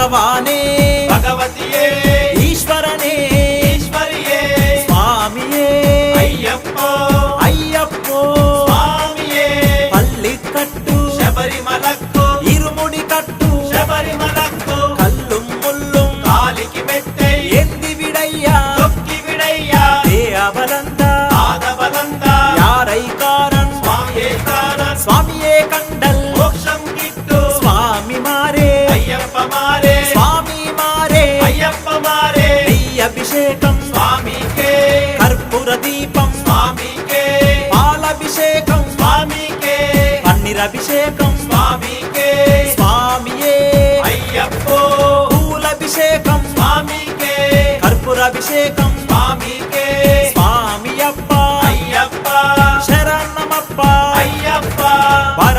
భగవానే భగవతియే ఈశ్వరనే ఈశ్వరియే స్వామియే అయ్యప్పో అయ్యప్పో స్వామియే పల్లికట్టు శబరిమలక్కు ఇరుముడి కట్టు శబరిమలక్కు కల్లుం ముల్లుం కాలికి మెట్టై ఎంది విడయ్యా తొక్కి విడయ్యా ఏ అబలంద ఆదబలంద యారైకారన్ స్వామియే కారన్ స్వామియే కండల్ మోక్షం గిట్టు స్వామి మారే అయ్యప్ప మారే స్వామి మారే అయ్యప్ప మారే అభిషేకం స్వామికే కర్పూర దీపం స్వామికే పాలభిషేకం స్వామికే పన్నీరభిషేకం స్వామికే స్వామియే అయ్యప్పో పూలభిషేకం స్వామికే కర్పూరాభిషేకం స్వామికే స్వామి అప్ప అయ్యప్ప శరణమప్ప అయ్యప్ప వర